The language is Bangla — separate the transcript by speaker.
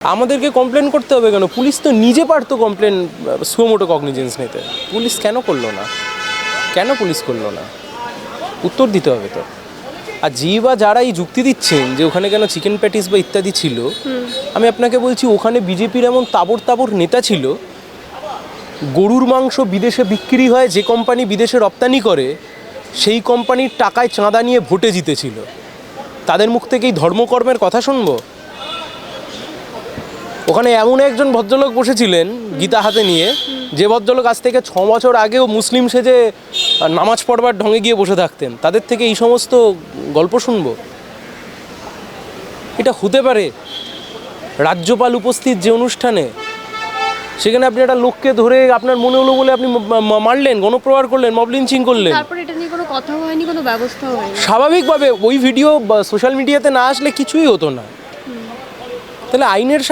Speaker 1: আমাদেরকে কমপ্লেন করতে হবে কেন? পুলিশ তো নিজে পারতো কমপ্লেন সুমোটো কগনিজেন্স নিতে। পুলিশ কেন করলো না? কেন পুলিশ করলো না? উত্তর দিতে হবে তো। আর বা যারা এই যুক্তি দিচ্ছেন যে ওখানে কেন চিকেন প্যাটিস বা ইত্যাদি ছিল, আমি আপনাকে বলছি ওখানে বিজেপির এমন তাবড় তাবড় নেতা ছিল, গরুর মাংস বিদেশে বিক্রি হয়, যে কোম্পানি বিদেশে রপ্তানি করে সেই কোম্পানির টাকায় চাঁদা নিয়ে ভোটে জিতেছিল। তাদের মুখ থেকেই ধর্মকর্মের কথা শুনবো? ওখানে এমন একজন ভদ্রলোক বসেছিলেন গীতা হাতে নিয়ে, যে ভদ্রলোক আজ থেকে 6 বছর আগেও মুসলিম সেজে নামাজ পড়বার ঢঙে গিয়ে বসে থাকতেন। তাদের থেকে এই সমস্ত গল্প শুনবো? এটা হতে পারে? রাজ্যপাল উপস্থিত যে অনুষ্ঠানে, সেখানে আপনি একটা লোককে ধরে আপনার মনে হলো বলে আপনি মারলেন, গণপ্রহার করলেন, মব লিঞ্চিং করলেন।
Speaker 2: তারপর এটা নিয়ে কোনো কথা হয়নি, কোনো ব্যবস্থাও হয়নি।
Speaker 1: স্বাভাবিকভাবে ওই ভিডিও সোশ্যাল মিডিয়াতে না আসলে কিছুই হতো না। তাহলে আইনের